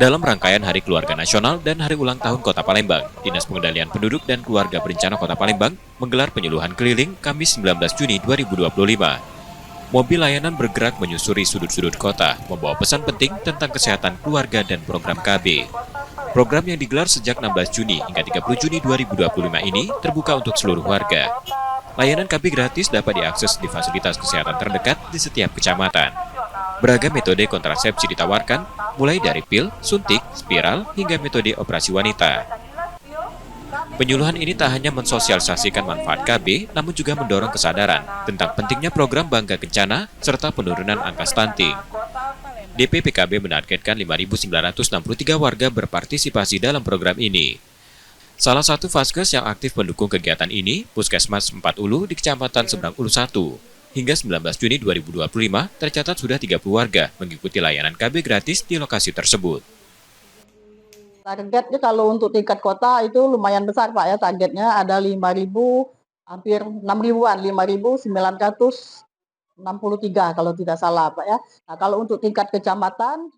Dalam rangkaian Hari Keluarga Nasional dan Hari Ulang Tahun Kota Palembang, Dinas Pengendalian Penduduk dan Keluarga Berencana Kota Palembang menggelar penyuluhan keliling Kamis 19 Juni 2025. Mobil layanan bergerak menyusuri sudut-sudut kota, membawa pesan penting tentang kesehatan keluarga dan program KB. Program yang digelar sejak 16 Juni hingga 30 Juni 2025 ini terbuka untuk seluruh warga. Layanan KB gratis dapat diakses di fasilitas kesehatan terdekat di setiap kecamatan. Beragam metode kontrasepsi ditawarkan, mulai dari pil, suntik, spiral, hingga metode operasi wanita. Penyuluhan ini tak hanya mensosialisasikan manfaat KB, namun juga mendorong kesadaran tentang pentingnya program Bangga Kencana serta penurunan angka stunting. DPPKB menargetkan 5.963 warga berpartisipasi dalam program ini. Salah satu vaskes yang aktif mendukung kegiatan ini, Puskesmas 4 Ulu di Kecamatan Seberang Ulu 1. Hingga 19 Juni 2025, tercatat sudah 30 warga mengikuti layanan KB gratis di lokasi tersebut. Targetnya kalau untuk tingkat kota itu lumayan besar Pak ya, targetnya ada 5.000, hampir 6.000-an, 5.963 kalau tidak salah Pak ya. Nah kalau untuk tingkat kecamatan